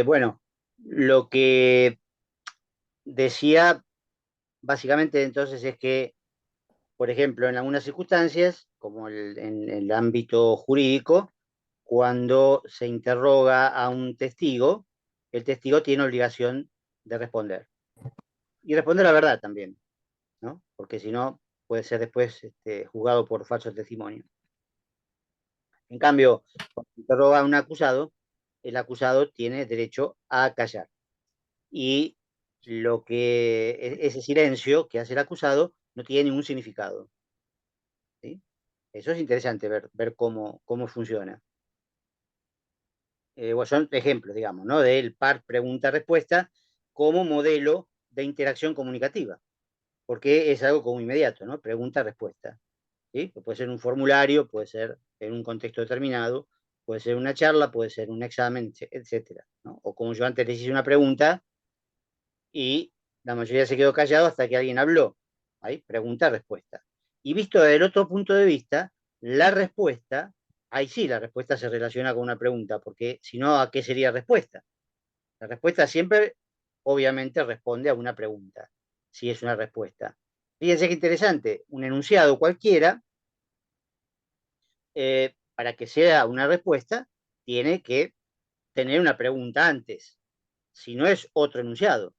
Bueno, lo que decía básicamente entonces es que, por ejemplo, en algunas circunstancias, como en el ámbito jurídico, cuando se interroga a un testigo, el testigo tiene obligación de responder. Y responder la verdad también, ¿no? Porque si no, puede ser después juzgado por falso testimonio. En cambio, cuando se interroga a un acusado, el acusado tiene derecho a callar. Y ese silencio que hace el acusado no tiene ningún significado. ¿Sí? Eso es interesante ver cómo funciona. Bueno, son ejemplos, digamos, ¿no? Del par pregunta-respuesta como modelo de interacción comunicativa, porque es algo como inmediato, ¿no? Pregunta-respuesta. ¿Sí? Puede ser un formulario, puede ser en un contexto determinado, puede ser una charla, puede ser un examen, etcétera, ¿no? O como yo antes les hice una pregunta y la mayoría se quedó callado hasta que alguien habló. Ahí, pregunta-respuesta. Y visto desde el otro punto de vista, la respuesta, ahí sí, la respuesta se relaciona con una pregunta, porque si no, ¿a qué sería respuesta? La respuesta siempre, obviamente, responde a una pregunta, si es una respuesta. Fíjense qué interesante, un enunciado cualquiera, para que sea una respuesta, tiene que tener una pregunta antes, si no es otro enunciado.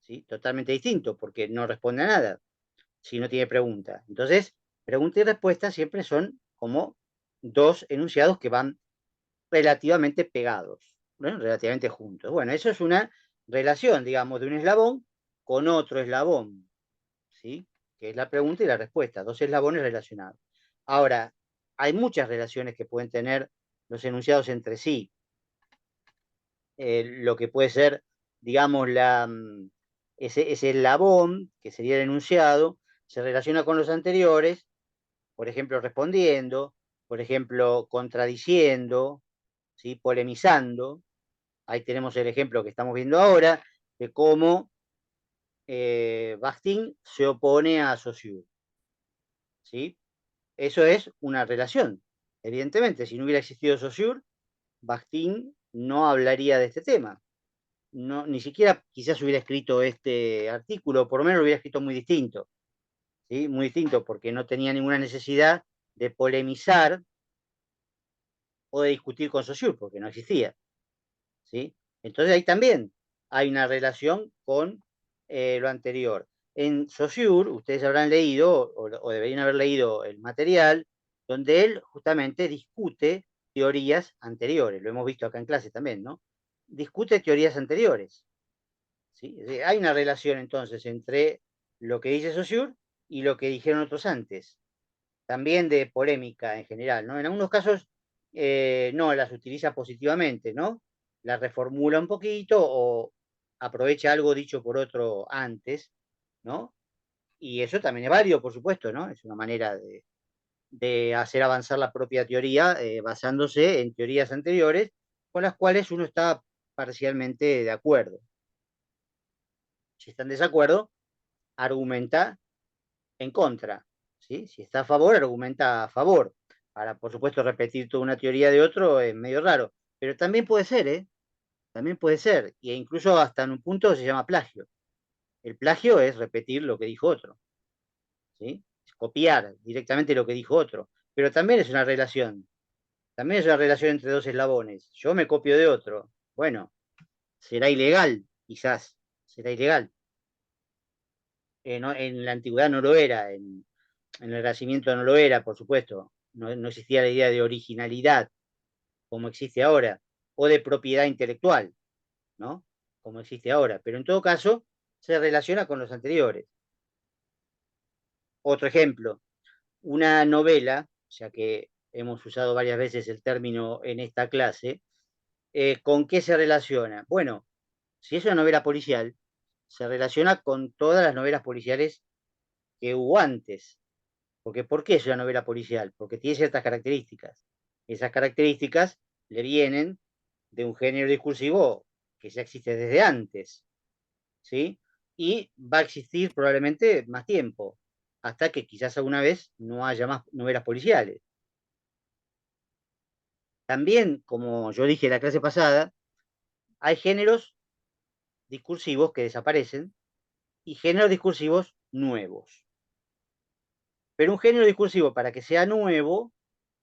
¿Sí? Totalmente distinto, porque no responde a nada si no tiene pregunta. Entonces, pregunta y respuesta siempre son como dos enunciados que van relativamente pegados, ¿no? Relativamente juntos. Bueno, eso es una relación, digamos, de un eslabón con otro eslabón, ¿sí? Que es la pregunta y la respuesta, dos eslabones relacionados. Ahora, hay muchas relaciones que pueden tener los enunciados entre sí. Lo que puede ser, digamos, ese eslabón, que sería el enunciado, se relaciona con los anteriores, por ejemplo, respondiendo, por ejemplo, contradiciendo, ¿sí? Polemizando. Ahí tenemos el ejemplo que estamos viendo ahora de cómo Bakhtin se opone a Saussure, ¿sí? Eso es una relación. Evidentemente, si no hubiera existido Saussure, Bakhtin no hablaría de este tema. No, ni siquiera quizás hubiera escrito este artículo, por lo menos lo hubiera escrito muy distinto, ¿sí? Muy distinto, porque no tenía ninguna necesidad de polemizar o de discutir con Saussure, porque no existía, ¿sí? Entonces ahí también hay una relación con lo anterior. En Saussure, ustedes habrán leído, o deberían haber leído el material, donde él justamente discute teorías anteriores, lo hemos visto acá en clase también, ¿no? Discute teorías anteriores. ¿Sí? Hay una relación entonces entre lo que dice Saussure y lo que dijeron otros antes, también de polémica en general, ¿no? En algunos casos no las utiliza positivamente, ¿no? Las reformula un poquito o aprovecha algo dicho por otro antes, ¿no? Y eso también es válido, por supuesto, ¿no? Es una manera de hacer avanzar la propia teoría basándose en teorías anteriores con las cuales uno está parcialmente de acuerdo. Si está en desacuerdo, argumenta en contra, ¿sí? Si está a favor, argumenta a favor. Para, por supuesto, repetir toda una teoría de otro es medio raro, pero también puede ser, ¿eh? También puede ser, e incluso hasta en un punto se llama plagio. El plagio es repetir lo que dijo otro, ¿sí? Es copiar directamente lo que dijo otro, pero también es una relación, también es una relación entre dos eslabones. Yo me copio de otro, bueno, será ilegal, quizás, será ilegal. En la antigüedad no lo era, en el Renacimiento no lo era, por supuesto. No existía la idea de originalidad como existe ahora, o de propiedad intelectual, ¿no? Como existe ahora. Pero en todo caso, se relaciona con los anteriores. Otro ejemplo, una novela, ya que hemos usado varias veces el término en esta clase, ¿con qué se relaciona? Bueno, si es una novela policial, se relaciona con todas las novelas policiales que hubo antes. Porque ¿por qué es una novela policial? Porque tiene ciertas características. Esas características le vienen de un género discursivo que ya existe desde antes, ¿sí? Y va a existir probablemente más tiempo, hasta que quizás alguna vez no haya más novelas policiales. También, como yo dije en la clase pasada, hay géneros discursivos que desaparecen y géneros discursivos nuevos. Pero un género discursivo, para que sea nuevo,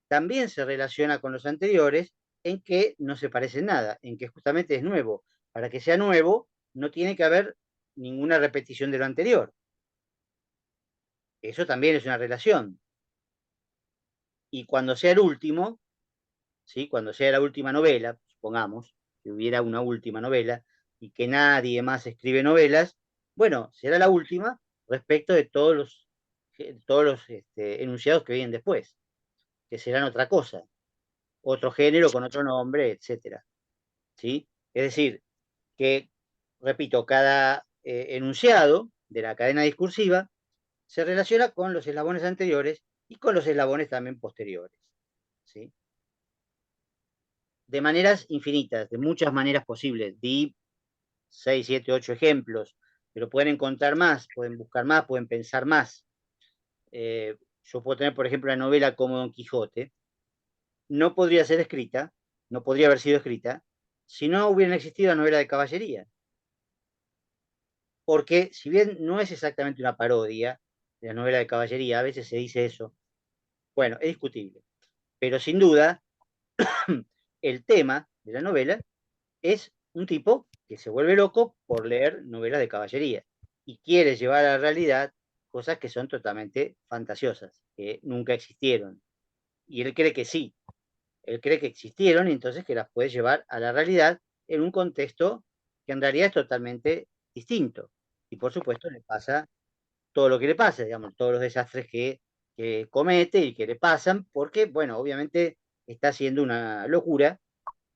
también se relaciona con los anteriores en que no se parece en nada, en que justamente es nuevo. Para que sea nuevo, no tiene que haber ninguna repetición de lo anterior. Eso también es una relación. Y cuando sea el último, ¿sí? Cuando sea la última novela, supongamos que hubiera una última novela y que nadie más escribe novelas, bueno, será la última respecto de todos los enunciados que vienen después, que serán otra cosa, otro género con otro nombre, etcétera. ¿Sí? Es decir, que, repito, cada enunciado de la cadena discursiva se relaciona con los eslabones anteriores y con los eslabones también posteriores. ¿Sí? De maneras infinitas, de muchas maneras posibles. Di 6, 7, 8 ejemplos, pero pueden encontrar más, pueden buscar más, pueden pensar más. Yo puedo tener, por ejemplo, una novela como Don Quijote. No podría ser escrita, no podría haber sido escrita, si no hubieran existido la novela de caballería. Porque si bien no es exactamente una parodia de la novela de caballería, a veces se dice eso, bueno, es discutible, pero sin duda el tema de la novela es un tipo que se vuelve loco por leer novelas de caballería y quiere llevar a la realidad cosas que son totalmente fantasiosas, que nunca existieron. Y él cree que sí, él cree que existieron y entonces que las puede llevar a la realidad en un contexto que en realidad es totalmente distinto. Y por supuesto le pasa todo lo que le pasa, digamos, todos los desastres que comete y que le pasan, porque, bueno, obviamente está haciendo una locura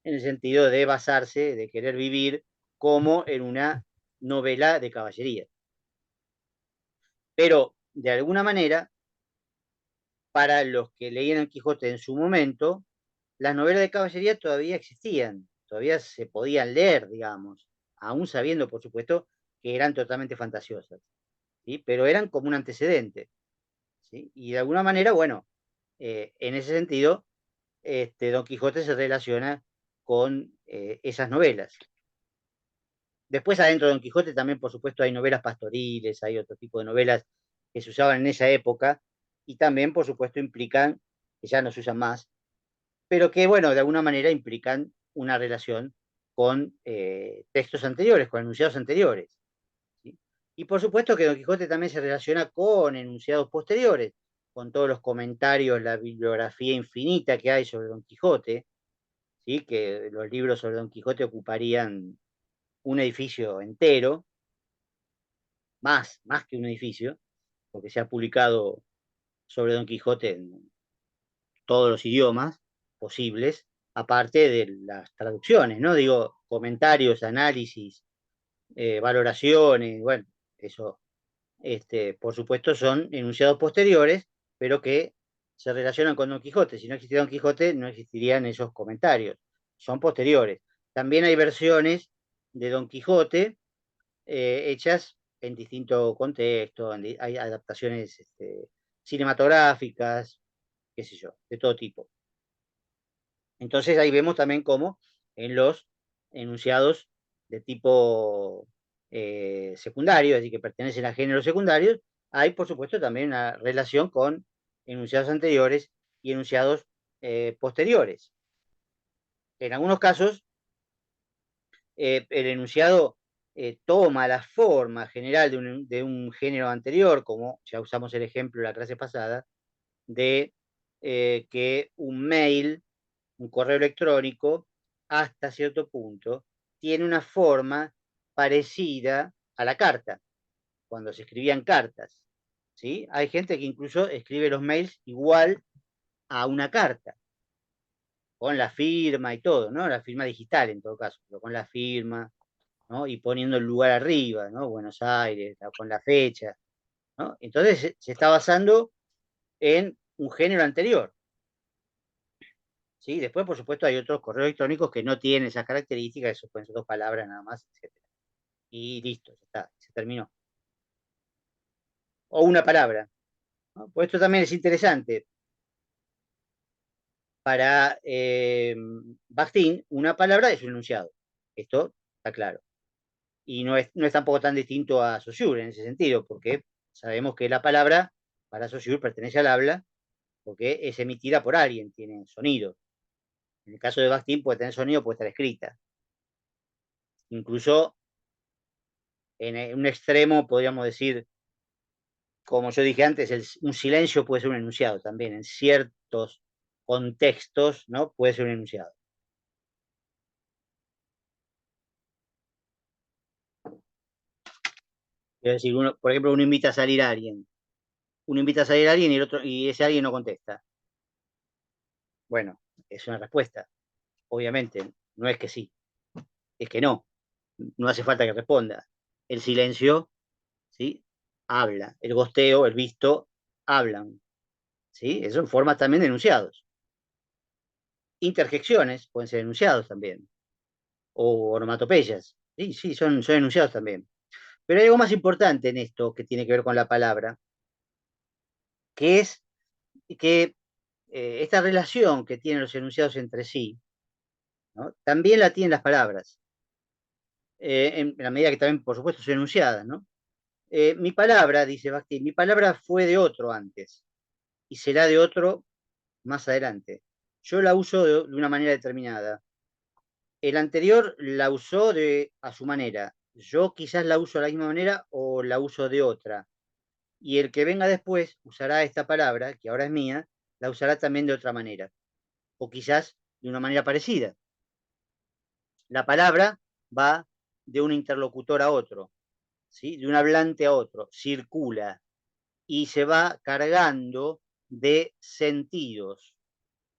en el sentido de basarse, de querer vivir como en una novela de caballería. Pero, de alguna manera, para los que leían el Quijote en su momento, las novelas de caballería todavía existían, todavía se podían leer, digamos, aún sabiendo, por supuesto, que eran totalmente fantasiosas, ¿sí? Pero eran como un antecedente, ¿sí? Y de alguna manera, bueno, en ese sentido, Don Quijote se relaciona con esas novelas. Después, adentro de Don Quijote, también, por supuesto, hay novelas pastoriles, hay otro tipo de novelas que se usaban en esa época y también, por supuesto, implican, que ya no se usan más, pero que, bueno, de alguna manera implican una relación con textos anteriores, con enunciados anteriores. ¿Sí? Y por supuesto que Don Quijote también se relaciona con enunciados posteriores, con todos los comentarios, la bibliografía infinita que hay sobre Don Quijote, ¿sí? Que los libros sobre Don Quijote ocuparían un edificio entero, más que un edificio, porque se ha publicado sobre Don Quijote en todos los idiomas posibles, aparte de las traducciones, ¿no? Digo, comentarios, análisis, valoraciones, bueno, eso, por supuesto, son enunciados posteriores, pero que se relacionan con Don Quijote. Si no existiera Don Quijote, no existirían esos comentarios. Son posteriores. También hay versiones de Don Quijote hechas en distinto contexto, hay adaptaciones cinematográficas, qué sé yo, de todo tipo. Entonces ahí vemos también cómo en los enunciados de tipo secundario, es decir, que pertenecen a géneros secundarios, hay por supuesto también una relación con enunciados anteriores y enunciados posteriores. En algunos casos, el enunciado toma la forma general de un género anterior, como ya usamos el ejemplo de la clase pasada, de que un mail, un correo electrónico, hasta cierto punto, tiene una forma parecida a la carta, cuando se escribían cartas. ¿Sí? Hay gente que incluso escribe los mails igual a una carta, con la firma y todo, ¿no? La firma digital en todo caso, pero con la firma, ¿no? Y poniendo el lugar arriba, ¿no? Buenos Aires, con la fecha, ¿no? Entonces se está basando en un género anterior, ¿sí? Después, por supuesto, hay otros correos electrónicos que no tienen esas características, eso pueden ser dos palabras nada más, etcétera. Y listo, ya está, se terminó. O una palabra, ¿no? Pues esto también es interesante. Para Bakhtin, una palabra es un enunciado. Esto está claro. Y no es tampoco tan distinto a Saussure en ese sentido, porque sabemos que la palabra para Saussure pertenece al habla, porque es emitida por alguien, tiene sonido. En el caso de Bakhtin puede tener sonido, puede estar escrita. Incluso en un extremo podríamos decir, como yo dije antes, un silencio puede ser un enunciado también. En ciertos contextos, ¿no? Puede ser un enunciado. Es decir, por ejemplo, uno invita a salir a alguien. Uno invita a salir a alguien y ese alguien no contesta. Bueno, es una respuesta. Obviamente, no es que sí, es que no. No hace falta que responda. El silencio, ¿sí? Habla. El gosteo, el visto, hablan. ¿Sí? Eso son formas también de enunciados. Interjecciones pueden ser enunciados también. O onomatopeyas. Sí, sí, son enunciados también. Pero hay algo más importante en esto que tiene que ver con la palabra, que es que esta relación que tienen los enunciados entre sí, ¿no? También la tienen las palabras, en la medida que también, por supuesto, son enunciadas, ¿no? Mi palabra, dice Bakhtin, mi palabra fue de otro antes y será de otro más adelante. Yo la uso de una manera determinada. El anterior la usó a su manera. Yo quizás la uso de la misma manera o la uso de otra. Y el que venga después usará esta palabra, que ahora es mía, la usará también de otra manera. O quizás de una manera parecida. La palabra va de un interlocutor a otro, ¿sí? De un hablante a otro, circula y se va cargando de sentidos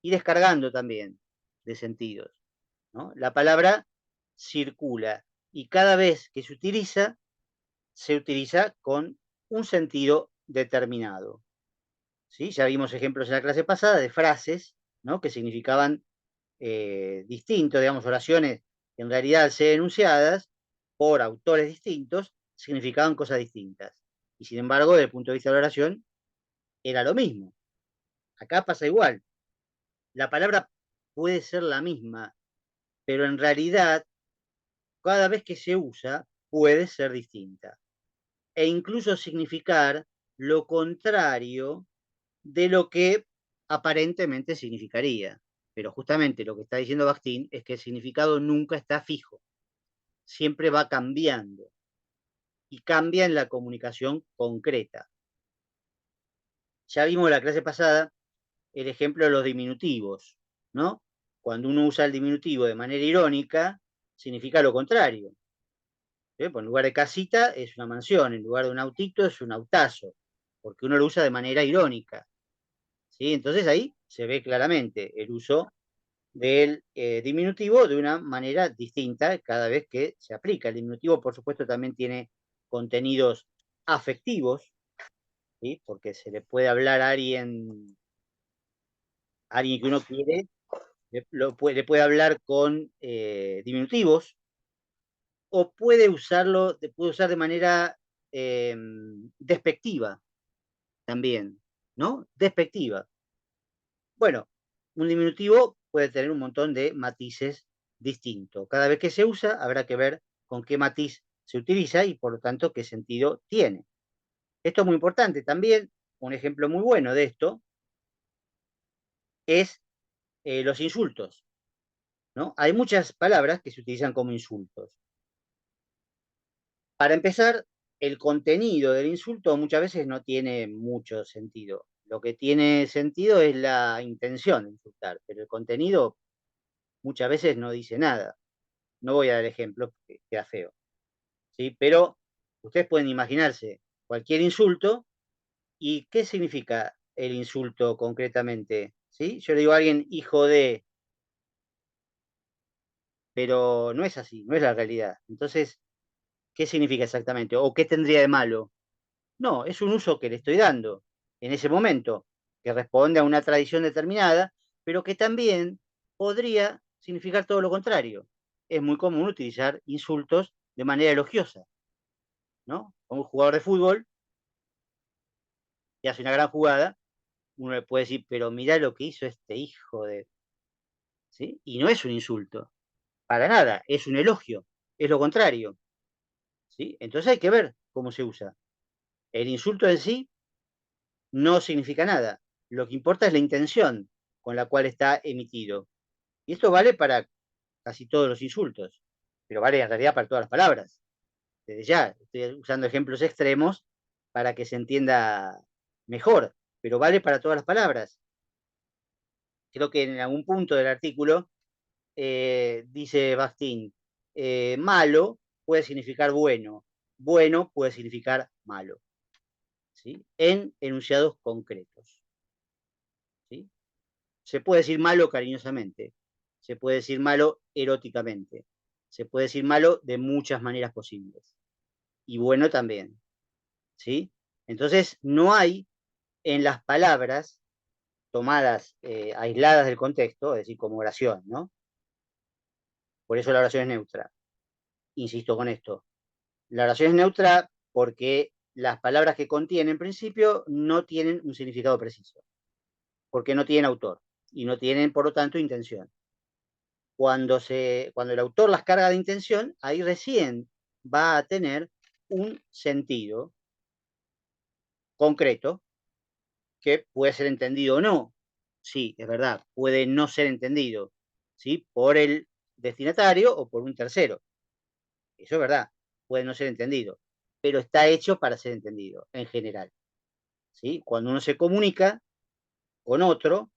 y descargando también de sentidos, ¿no? La palabra circula y cada vez que se utiliza con un sentido determinado, ¿sí? Ya vimos ejemplos en la clase pasada de frases, ¿no? Que significaban distintos, digamos, oraciones que en realidad al ser enunciadas por autores distintos, significaban cosas distintas. Y sin embargo, desde el punto de vista de la oración, era lo mismo. Acá pasa igual. La palabra puede ser la misma, pero en realidad, cada vez que se usa, puede ser distinta. E incluso significar lo contrario de lo que aparentemente significaría. Pero justamente lo que está diciendo Bakhtin es que el significado nunca está fijo, siempre va cambiando y cambia en la comunicación concreta. Ya vimos en la clase pasada el ejemplo de los diminutivos, ¿no? Cuando uno usa el diminutivo de manera irónica, significa lo contrario. Pues en lugar de casita es una mansión, en lugar de un autito es un autazo, porque uno lo usa de manera irónica. ¿Sí? Entonces ahí se ve claramente el uso del diminutivo de una manera distinta cada vez que se aplica. El diminutivo, por supuesto, también tiene contenidos afectivos, ¿sí? Porque se le puede hablar a alguien que uno quiere, le puede hablar con diminutivos, o puede usar de manera despectiva también, ¿no? Despectiva. Bueno, un diminutivo puede tener un montón de matices distintos. Cada vez que se usa, habrá que ver con qué matiz se utiliza y por lo tanto qué sentido tiene. Esto es muy importante. También un ejemplo muy bueno de esto es los insultos, ¿no? Hay muchas palabras que se utilizan como insultos. Para empezar, el contenido del insulto muchas veces no tiene mucho sentido. Lo que tiene sentido es la intención de insultar, pero el contenido muchas veces no dice nada. No voy a dar ejemplos porque queda feo, ¿sí? Pero ustedes pueden imaginarse cualquier insulto y qué significa el insulto concretamente, ¿sí? Yo le digo a alguien hijo de, pero no es así, no es la realidad. Entonces, ¿qué significa exactamente? ¿O qué tendría de malo? No, es un uso que le estoy dando en ese momento, que responde a una tradición determinada, pero que también podría significar todo lo contrario. Es muy común utilizar insultos de manera elogiosa, ¿no? A un jugador de fútbol que hace una gran jugada, uno le puede decir, pero mirá lo que hizo este hijo de... ¿Sí? Y no es un insulto, Para nada, es un elogio, es lo contrario. ¿Sí? Entonces hay que ver cómo se usa. El insulto en sí no significa nada. Lo que importa es la intención con la cual está emitido. Y esto vale para casi todos los insultos, pero vale en realidad para todas las palabras. Desde ya, estoy usando ejemplos extremos para que se entienda mejor, pero vale para todas las palabras. Creo que en algún punto del artículo dice Bakhtin, malo puede significar bueno, bueno puede significar malo, ¿sí? En enunciados concretos. ¿Sí? Se puede decir malo cariñosamente, se puede decir malo eróticamente, se puede decir malo de muchas maneras posibles. Y bueno también. ¿Sí? Entonces, no hay en las palabras tomadas, aisladas del contexto, es decir, como oración, ¿no? Por eso la oración es neutra. Insisto con esto. La oración es neutra porque las palabras que contiene, en principio, no tienen un significado preciso, porque no tienen autor y no tienen, por lo tanto, intención. Cuando el autor las carga de intención, ahí recién va a tener un sentido concreto que puede ser entendido o no. Sí, es verdad, puede no ser entendido, ¿sí? Por el destinatario o por un tercero. Eso es verdad, puede no ser entendido, pero está hecho para ser entendido en general, ¿sí? Cuando uno se comunica con otro,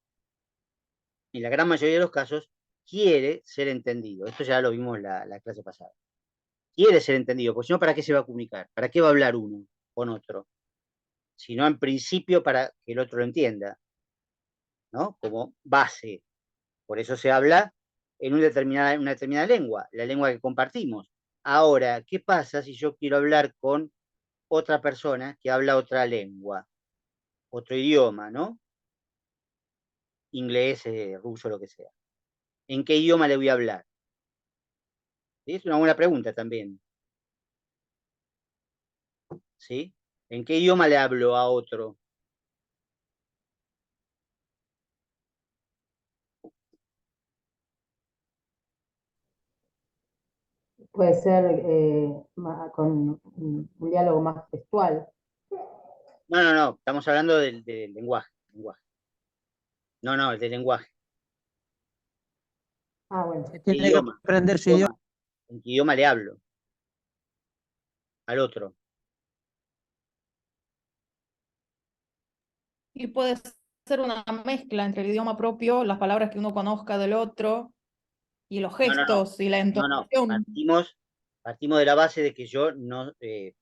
en la gran mayoría de los casos, quiere ser entendido. Esto ya lo vimos en la clase pasada. Quiere ser entendido, porque si no, ¿para qué se va a comunicar? ¿Para qué va a hablar uno con otro? Si no, en principio, para que el otro lo entienda, ¿no? Como base. Por eso se habla en una determinada lengua, la lengua que compartimos. Ahora, ¿qué pasa si yo quiero hablar con otra persona que habla otra lengua, otro idioma, ¿no? Inglés, ruso, lo que sea. ¿En qué idioma le voy a hablar? ¿Sí? Es una buena pregunta también. ¿Sí? ¿En qué idioma le hablo a otro? Puede ser con un diálogo más textual. No, no, no, estamos hablando del lenguaje, lenguaje. No, no, el del lenguaje. Ah, bueno. Que ¿Qué tiene que idioma? aprender su idioma. ¿En qué idioma le hablo al otro? Y puede ser una mezcla entre el idioma propio, las palabras que uno conozca del otro, y los No, no, no, gestos y la no, no. entonación. Partimos de la base de que yo no, que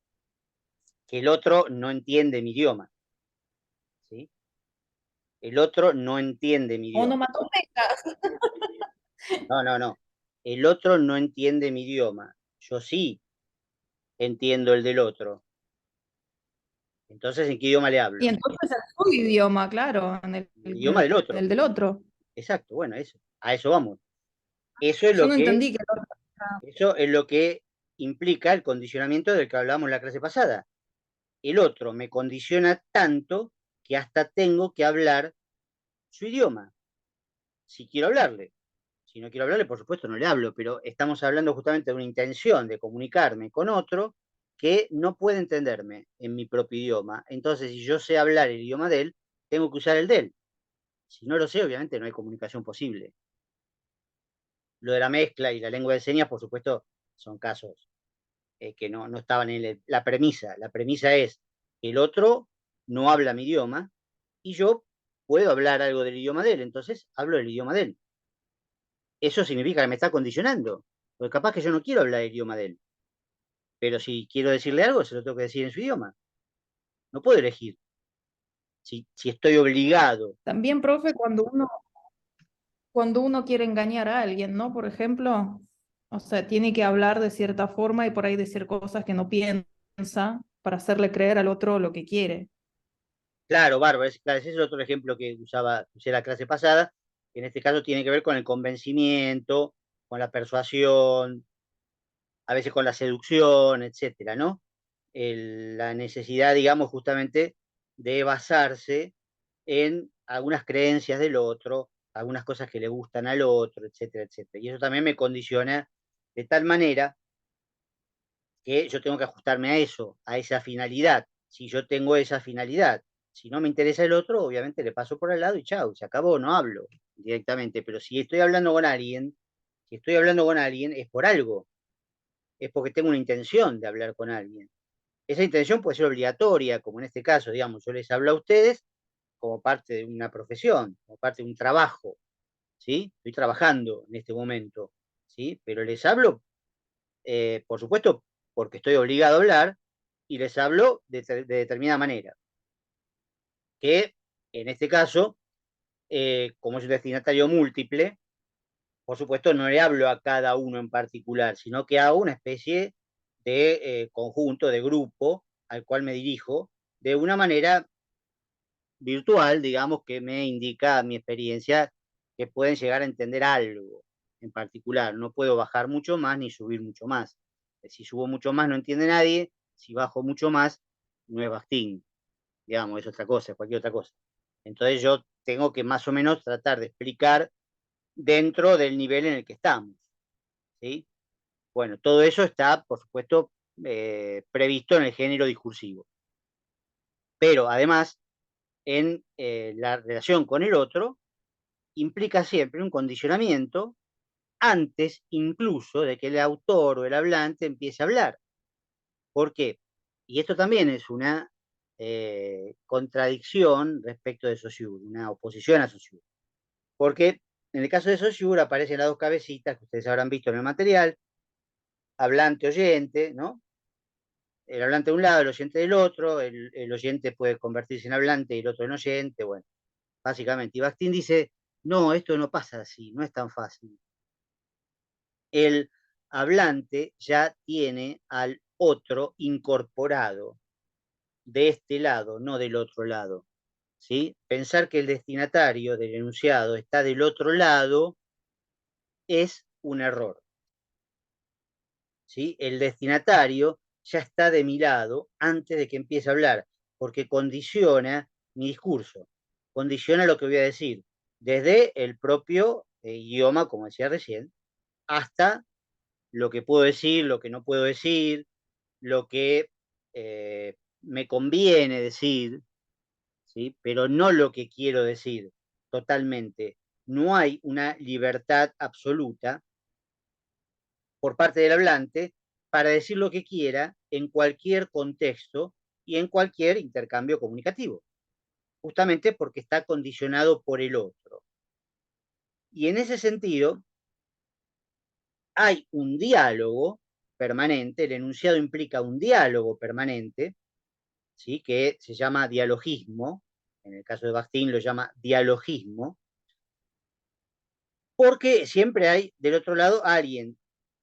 el otro no entiende mi idioma, ¿sí? El otro no entiende mi idioma. Onomatopeyas. No, no, no. El otro no entiende mi idioma. Yo sí entiendo el del otro. Entonces, ¿en qué idioma le Y hablo? entonces en su idioma, claro, en El idioma del otro. el del otro. Exacto, bueno, eso. A eso vamos. Eso es Yo lo no que, entendí que el otro... eso es lo que implica el condicionamiento del que hablamos en la clase pasada. El otro me condiciona tanto que hasta tengo que hablar su idioma, si quiero hablarle. Si no quiero hablarle, por supuesto, no le hablo, pero estamos hablando justamente de una intención de comunicarme con otro que no puede entenderme en mi propio idioma. Entonces, si yo sé hablar el idioma de él, tengo que usar el de él. Si no lo sé, obviamente no hay comunicación posible. Lo de la mezcla y la lengua de señas, por supuesto, son casos que no estaban en la premisa. La premisa es que el otro no habla mi idioma y yo puedo hablar algo del idioma de él, entonces hablo el idioma de él. Eso significa que me está condicionando, porque capaz que yo no quiero hablar el idioma de él, pero si quiero decirle algo, se lo tengo que decir en su idioma. No puedo elegir si estoy obligado. También, profe, cuando uno quiere engañar a alguien, ¿no? Por ejemplo, o sea, tiene que hablar de cierta forma y por ahí decir cosas que no piensa para hacerle creer al otro lo que quiere. Claro, bárbaro, claro, ese es otro ejemplo que usé la clase pasada, que en este caso tiene que ver con el convencimiento, con la persuasión, a veces con la seducción, etcétera, ¿no? La necesidad, digamos, justamente de basarse en algunas creencias del otro algunas cosas que le gustan al otro, etcétera, etcétera. Y eso también me condiciona de tal manera que yo tengo que ajustarme a eso, a esa finalidad. Si yo tengo esa finalidad, si no me interesa el otro, obviamente le paso por al lado y chao, se acabó, no hablo directamente. Pero si estoy hablando con alguien, si estoy hablando con alguien es por algo, es porque tengo una intención de hablar con alguien. Esa intención puede ser obligatoria, como en este caso, digamos, yo les hablo a ustedes como parte de una profesión, como parte de un trabajo, ¿sí? Estoy trabajando en este momento, ¿sí? Pero les hablo, por supuesto, porque estoy obligado a hablar, y les hablo de determinada manera, que en este caso, como es un destinatario múltiple, por supuesto no le hablo a cada uno en particular, sino que hago una especie de conjunto, de grupo al cual me dirijo de una manera virtual, digamos, que me indica mi experiencia que pueden llegar a entender algo en particular. No puedo bajar mucho más ni subir mucho más. Si subo mucho más no entiende nadie, si bajo mucho más no es Bastín, digamos, es otra cosa, es cualquier otra cosa. Entonces yo tengo que más o menos tratar de explicar dentro del nivel en el que estamos, ¿sí? Bueno, todo eso está, por supuesto, previsto en el género discursivo. Pero además, en la relación con el otro, implica siempre un condicionamiento antes incluso de que el autor o el hablante empiece a hablar. ¿Por qué? Y esto también es una contradicción respecto de Saussure, una oposición a Saussure. Porque en el caso de Saussure aparecen las dos cabecitas que ustedes habrán visto en el material, hablante-oyente, ¿no? El hablante de un lado, el oyente del otro, el oyente puede convertirse en hablante y el otro en oyente, bueno, básicamente. Y Bakhtin dice, no, esto no pasa así, no es tan fácil. El hablante ya tiene al otro incorporado de este lado, no del otro lado, ¿sí? Pensar que el destinatario del enunciado está del otro lado es un error, ¿sí? El destinatario ya está de mi lado antes de que empiece a hablar, porque condiciona mi discurso, condiciona lo que voy a decir, desde el propio idioma, como decía recién, hasta lo que puedo decir, lo que no puedo decir, lo que me conviene decir, ¿sí? Pero no lo que quiero decir totalmente. No hay una libertad absoluta por parte del hablante para decir lo que quiera en cualquier contexto y en cualquier intercambio comunicativo, justamente porque está condicionado por el otro. Y en ese sentido, hay un diálogo permanente, el enunciado implica un diálogo permanente, ¿sí? Que se llama dialogismo, en el caso de Bakhtin lo llama dialogismo, porque siempre hay del otro lado alguien,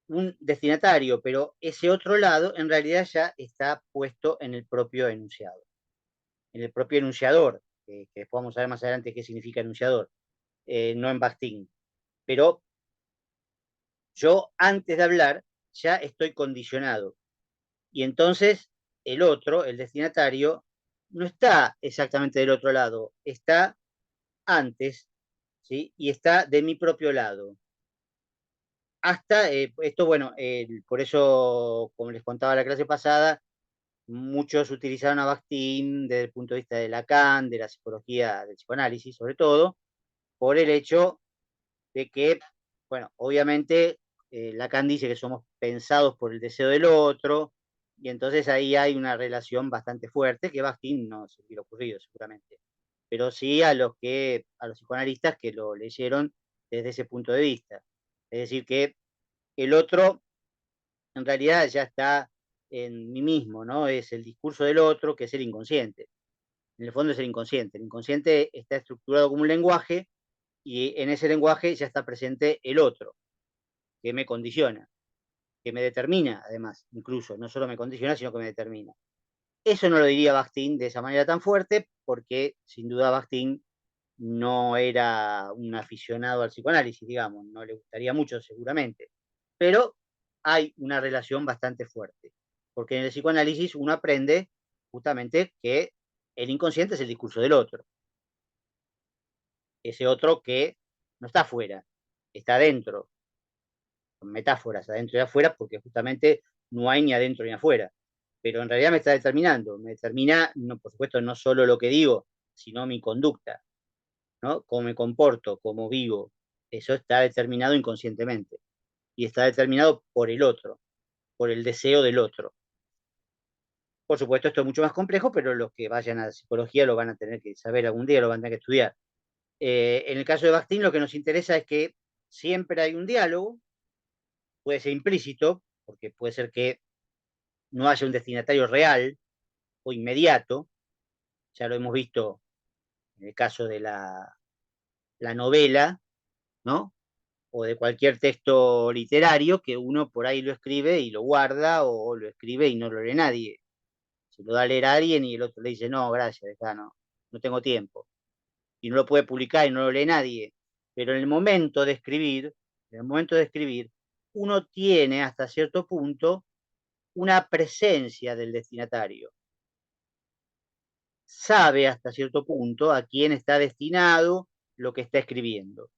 un destinatario, pero ese otro lado en realidad ya está puesto en el propio enunciado, en el propio enunciador, que después vamos a ver más adelante qué significa enunciador, no en Bakhtin. Pero yo antes de hablar ya estoy condicionado. Y entonces el otro, el destinatario, no está exactamente del otro lado, está antes, ¿sí? Y está de mi propio lado. Hasta esto, bueno, por eso, como les contaba la clase pasada, muchos utilizaron a Bakhtin desde el punto de vista de Lacan, de la psicología del psicoanálisis, sobre todo, por el hecho de que, bueno, obviamente Lacan dice que somos pensados por el deseo del otro, y entonces ahí hay una relación bastante fuerte que Bakhtin no se hubiera ocurrido seguramente, pero sí a los psicoanalistas que lo leyeron desde ese punto de vista. Es decir, que el otro en realidad ya está en mí mismo, ¿no? Es el discurso del otro, que es el inconsciente. En el fondo es el inconsciente. El inconsciente está estructurado como un lenguaje y en ese lenguaje ya está presente el otro, que me condiciona, que me determina, además, incluso, no solo me condiciona, sino que me determina. Eso no lo diría Bakhtin de esa manera tan fuerte, porque sin duda Bakhtin no era un aficionado al psicoanálisis, digamos, no le gustaría mucho seguramente, pero hay una relación bastante fuerte, porque en el psicoanálisis uno aprende justamente que el inconsciente es el discurso del otro, ese otro que no está afuera, está adentro, con metáforas adentro y afuera, porque justamente no hay ni adentro ni afuera. Pero en realidad me está determinando, me determina, no, por supuesto, no solo lo que digo, sino mi conducta, ¿no? Cómo me comporto, cómo vivo. Eso está determinado inconscientemente. Y está determinado por el otro, por el deseo del otro. Por supuesto, esto es mucho más complejo, pero los que vayan a psicología lo van a tener que saber algún día, lo van a tener que estudiar. En el caso de Bakhtin, lo que nos interesa es que siempre hay un diálogo, puede ser implícito, porque puede ser que no haya un destinatario real o inmediato, ya lo hemos visto en el caso de la novela, ¿no? O de cualquier texto literario que uno por ahí lo escribe y lo guarda, o lo escribe y no lo lee nadie. Se lo da a leer a alguien y el otro le dice, no, gracias, dejá, no tengo tiempo. Y no lo puede publicar y no lo lee nadie. Pero en el momento de escribir, uno tiene hasta cierto punto una presencia del destinatario. Sabe hasta cierto punto a quién está destinado lo que está escribiendo.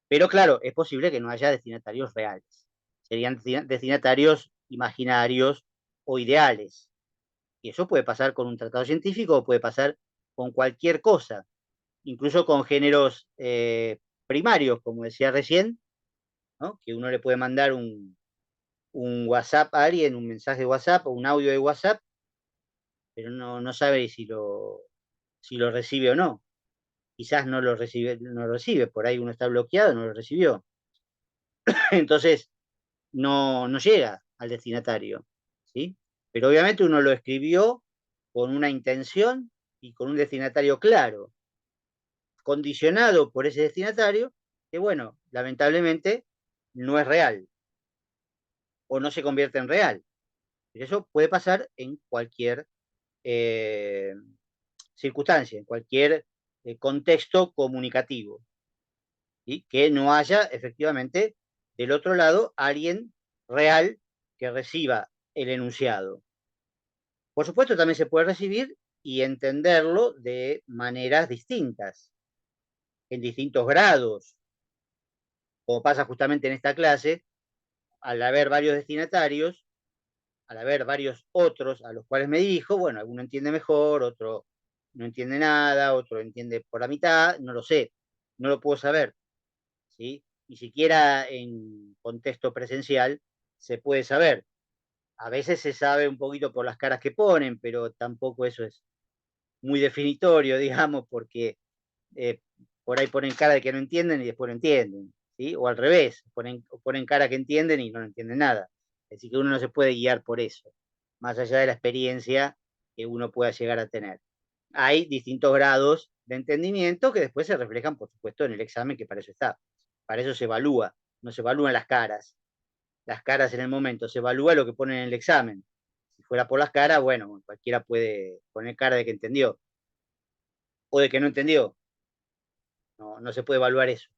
Pero claro, es posible que no haya destinatarios reales. Serían destinatarios imaginarios o ideales. Y eso puede pasar con un tratado científico o puede pasar con cualquier cosa, incluso con géneros primarios, como decía recién, ¿no? Que uno le puede mandar un WhatsApp a alguien, un mensaje de WhatsApp o un audio de WhatsApp, pero no sabe si lo recibe o no. Quizás no lo recibe, por ahí uno está bloqueado, no lo recibió. Entonces, no llega al destinatario, ¿sí? Pero obviamente uno lo escribió con una intención y con un destinatario claro, condicionado por ese destinatario, que bueno, lamentablemente no es real o no se convierte en real. Eso puede pasar en cualquier eh, circunstancia, en cualquier contexto comunicativo, ¿sí? Que no haya efectivamente del otro lado alguien real que reciba el enunciado. Por supuesto, también se puede recibir y entenderlo de maneras distintas, en distintos grados, como pasa justamente en esta clase, al haber varios destinatarios, al haber varios otros a los cuales me dirijo, bueno, alguno entiende mejor, otro no entiende nada, otro entiende por la mitad, no lo sé, no lo puedo saber, ¿sí? Ni siquiera en contexto presencial se puede saber. A veces se sabe un poquito por las caras que ponen, pero tampoco eso es muy definitorio, digamos, porque eh, por ahí ponen cara de que no entienden y después no entienden, ¿sí? O al revés, ponen cara que entienden y no entienden nada. Así que uno no se puede guiar por eso, más allá de la experiencia que uno pueda llegar a tener. Hay distintos grados de entendimiento que después se reflejan, por supuesto, en el examen, que para eso está. Para eso se evalúa, no se evalúan las caras en el momento, se evalúa lo que ponen en el examen. Si fuera por las caras, bueno, cualquiera puede poner cara de que entendió o de que no entendió. No se puede evaluar eso.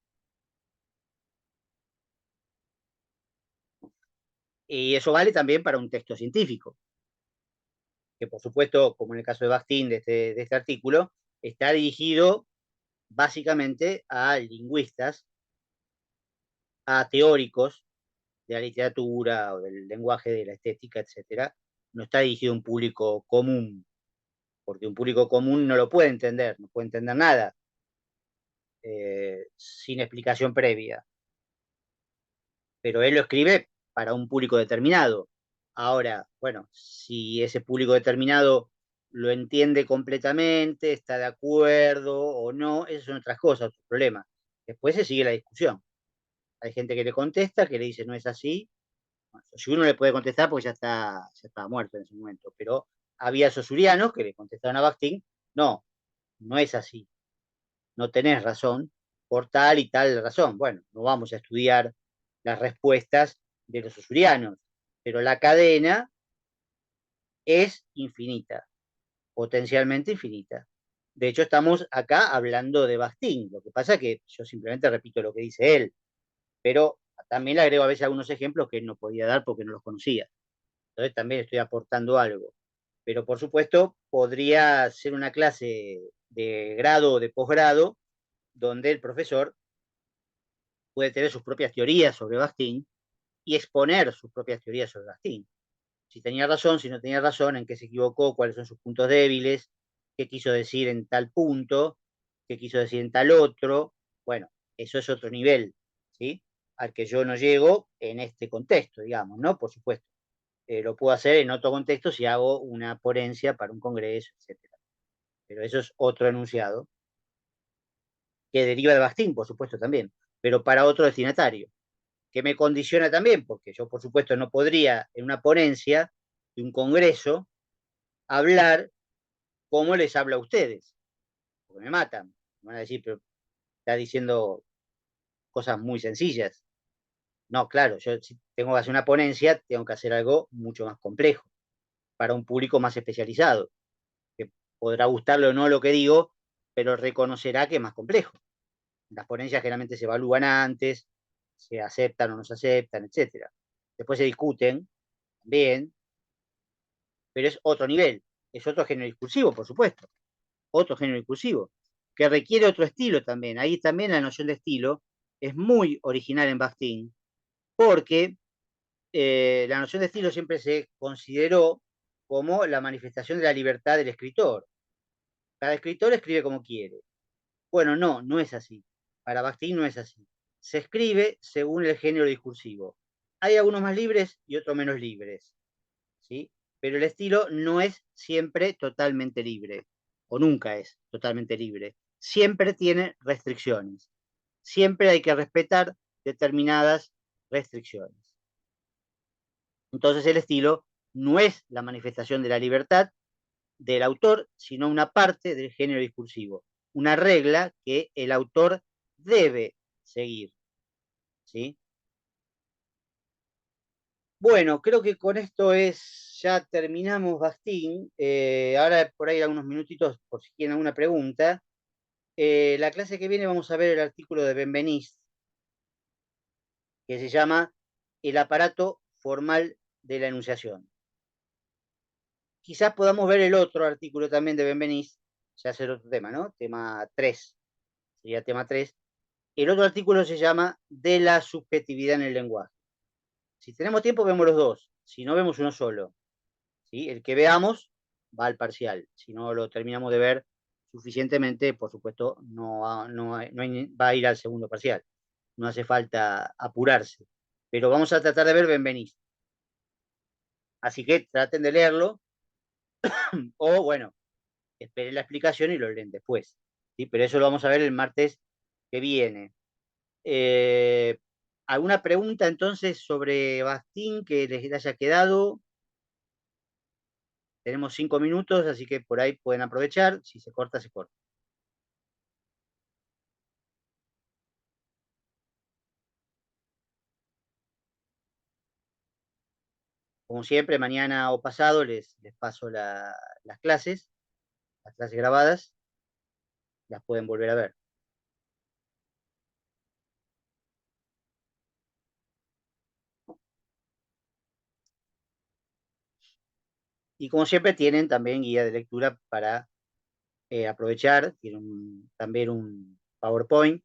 Y eso vale también para un texto científico, que por supuesto, como en el caso de Bakhtin, de este artículo, está dirigido básicamente a lingüistas, a teóricos de la literatura o del lenguaje, de la estética, etcétera. No está dirigido a un público común, porque un público común no lo puede entender, no puede entender nada sin explicación previa. Pero él lo escribe para un público determinado. Ahora, bueno, si ese público determinado lo entiende completamente, está de acuerdo o no, esas son otras cosas, otros problemas. Después se sigue la discusión. Hay gente que le contesta, que le dice no es así. Bueno, si uno le puede contestar porque ya está muerto en ese momento, pero había sosurianos que le contestaron a Bakhtin, no es así, no tenés razón, por tal y tal razón. Bueno, no vamos a estudiar las respuestas de los usurianos, pero la cadena es infinita, potencialmente infinita. De hecho, estamos acá hablando de Bakhtin. Lo que pasa es que yo simplemente repito lo que dice él, pero también le agrego a veces algunos ejemplos que él no podía dar porque no los conocía. Entonces también estoy aportando algo. Pero por supuesto, podría ser una clase de grado o de posgrado donde el profesor puede tener sus propias teorías sobre Bakhtin y exponer sus propias teorías sobre Bakhtin. Si tenía razón, si no tenía razón, en qué se equivocó, cuáles son sus puntos débiles, qué quiso decir en tal punto, qué quiso decir en tal otro. Bueno, eso es otro nivel, ¿sí? Al que yo no llego en este contexto, digamos, ¿no? Por supuesto. Lo puedo hacer en otro contexto si hago una ponencia para un congreso, etcétera. Pero eso es otro enunciado que deriva de Bakhtin, por supuesto, también, pero para otro destinatario, que me condiciona también, porque yo, por supuesto, no podría en una ponencia de un congreso hablar como les habla a ustedes, porque me matan. Me van a decir, pero está diciendo cosas muy sencillas. No, claro, yo si tengo que hacer una ponencia, tengo que hacer algo mucho más complejo, para un público más especializado, que podrá gustarle o no lo que digo, pero reconocerá que es más complejo. Las ponencias generalmente se evalúan antes, se aceptan o no se aceptan, etcétera. Después se discuten también, pero es otro nivel, es otro género discursivo, por supuesto, otro género discursivo, que requiere otro estilo también. Ahí también la noción de estilo es muy original en Bakhtin, porque la noción de estilo siempre se consideró como la manifestación de la libertad del escritor. Cada escritor escribe como quiere. Bueno, no, no es así. Para Bakhtin no es así. Se escribe según el género discursivo. Hay algunos más libres y otros menos libres, ¿sí? Pero el estilo no es siempre totalmente libre, o nunca es totalmente libre. Siempre tiene restricciones. Siempre hay que respetar determinadas restricciones. Entonces el estilo no es la manifestación de la libertad del autor, sino una parte del género discursivo, una regla que el autor debe seguir, ¿sí? Bueno, creo que con esto ya terminamos Bakhtin. Ahora por ahí algunos minutitos por si tienen alguna pregunta. La clase que viene vamos a ver el artículo de Benveniste, que se llama El aparato formal de la enunciación. Quizás podamos ver el otro artículo también de Benveniste, ya será otro tema, ¿no? Tema 3, sería tema 3. El otro artículo se llama De la subjetividad en el lenguaje. Si tenemos tiempo, vemos los dos. Si no, vemos uno solo. ¿Sí? El que veamos va al parcial. Si no lo terminamos de ver suficientemente, por supuesto, va a ir al segundo parcial. No hace falta apurarse. Pero vamos a tratar de ver Benveniste. Así que traten de leerlo o, bueno, esperen la explicación y lo leen después. ¿Sí? Pero eso lo vamos a ver el martes que viene. Eh, ¿Alguna pregunta entonces sobre Bakhtin que les haya quedado? Tenemos 5 minutos, así que por ahí pueden aprovechar. Si se corta, se corta. Como siempre, mañana o pasado les paso las clases grabadas, las pueden volver a ver. Y como siempre, tienen también guía de lectura para aprovechar. Tienen también un PowerPoint.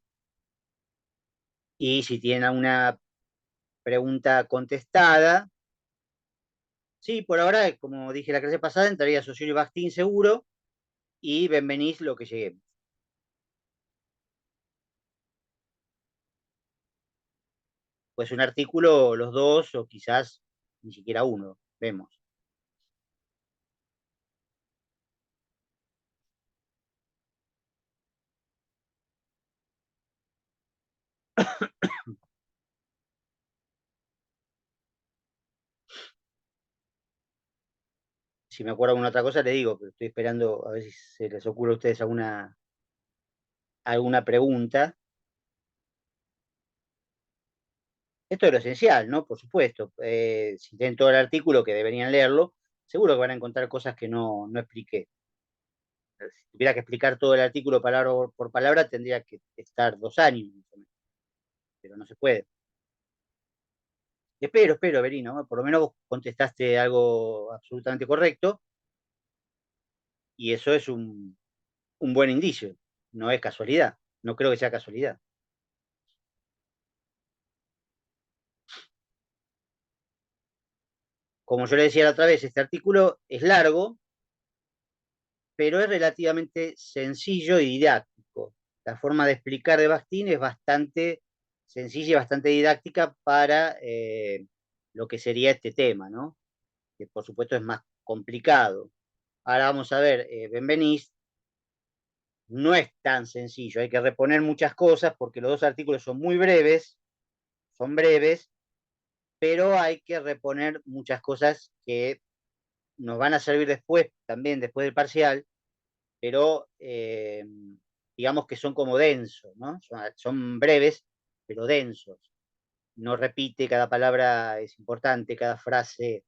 Y si tienen alguna pregunta contestada, sí, por ahora, como dije la clase pasada, entraría Saussure y Bakhtin seguro, y Benveniste lo que lleguemos. Pues un artículo, los dos, o quizás ni siquiera uno, vemos. Si me acuerdo de alguna otra cosa, le digo, pero estoy esperando a ver si se les ocurre a ustedes alguna pregunta. Esto es lo esencial, ¿no? Por supuesto. Si tienen todo el artículo, que deberían leerlo, seguro que van a encontrar cosas que no expliqué. Si tuviera que explicar todo el artículo palabra por palabra, tendría que estar 2 años, pero no se puede. Espero, Verino, por lo menos vos contestaste algo absolutamente correcto, y eso es un buen indicio, no es casualidad. No creo que sea casualidad. Como yo le decía la otra vez, este artículo es largo, pero es relativamente sencillo y didáctico. La forma de explicar de Bakhtin es bastante sencilla y bastante didáctica para lo que sería este tema, ¿no? Que por supuesto es más complicado. Ahora vamos a ver, Benveniste no es tan sencillo, hay que reponer muchas cosas porque los dos artículos son muy breves, son breves, pero hay que reponer muchas cosas que nos van a servir después, también después del parcial, pero digamos que son como densos, ¿no? Son breves, pero densos. No repite, cada palabra es importante, cada frase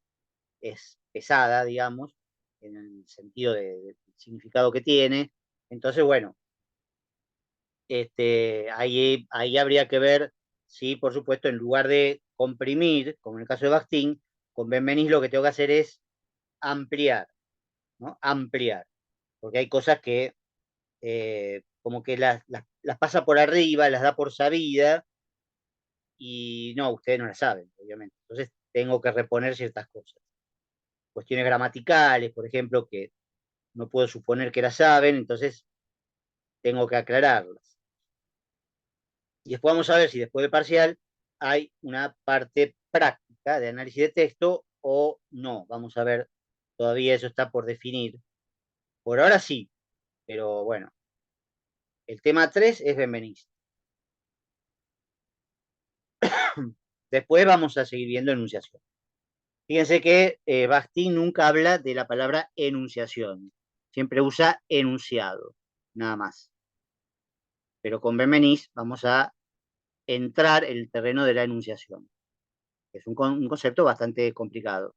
es pesada, digamos, en el sentido del significado que tiene. Entonces, bueno, ahí habría que ver si, por supuesto, en lugar de comprimir, como en el caso de Bakhtin, con Benveniste lo que tengo que hacer es ampliar, ¿no? Ampliar, porque hay cosas que como que las pasa por arriba, las da por sabida, y no, ustedes no las saben, obviamente. Entonces tengo que reponer ciertas cosas. Cuestiones gramaticales, por ejemplo, que no puedo suponer que las saben, entonces tengo que aclararlas. Y después vamos a ver si después del parcial hay una parte práctica de análisis de texto o no. Vamos a ver, todavía eso está por definir. Por ahora sí, pero bueno, el tema 3 es Benveniste. Después vamos a seguir viendo enunciación. Fíjense que Bakhtin nunca habla de la palabra enunciación, siempre usa enunciado, nada más. Pero con Benveniste vamos a entrar en el terreno de la enunciación. Es un concepto bastante complicado.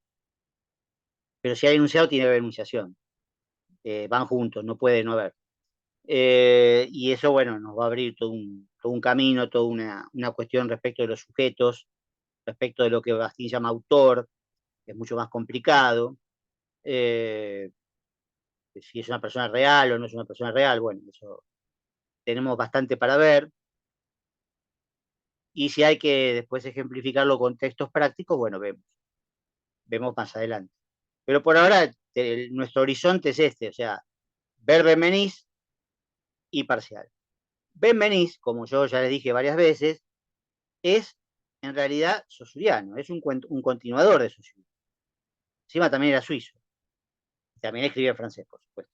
Pero si hay enunciado, tiene que haber enunciación. Van juntos, no puede no haber. Y eso, bueno, nos va a abrir todo un camino, toda una cuestión respecto de los sujetos, respecto de lo que Bakhtin llama autor, que es mucho más complicado. Si es una persona real o no es una persona real, bueno, eso tenemos bastante para ver. Y si hay que después ejemplificarlo con textos prácticos, bueno, vemos más adelante. Pero por ahora nuestro horizonte es este, o sea, ver Benveniste y parcial. Benveniste, como yo ya les dije varias veces, es en realidad saussuriano, es un continuador de Saussure. Encima también era suizo, también escribía en francés, por supuesto.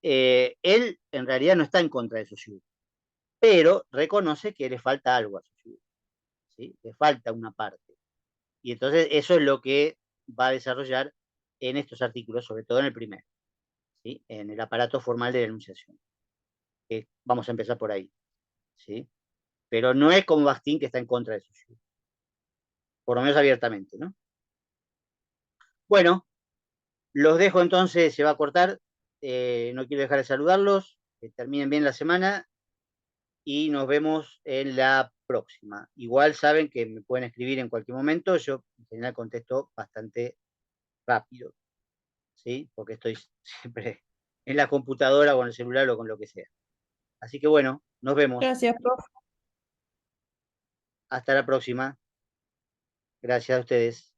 Él en realidad no está en contra de Saussure, pero reconoce que le falta algo a Saussure, ¿sí? Le falta una parte. Y entonces eso es lo que va a desarrollar en estos artículos, sobre todo en el primero, ¿sí? En el aparato formal de denunciación. Vamos a empezar por ahí, ¿sí? Pero no es como Bakhtin, que está en contra de Saussure, por lo menos abiertamente, ¿no? Bueno, los dejo entonces, se va a cortar, no quiero dejar de saludarlos, que terminen bien la semana y nos vemos en la próxima. Igual saben que me pueden escribir en cualquier momento, yo en general contesto bastante rápido, ¿sí? Porque estoy siempre en la computadora o en el celular o con lo que sea. Así que bueno, nos vemos. Gracias, profe. Hasta la próxima. Gracias a ustedes.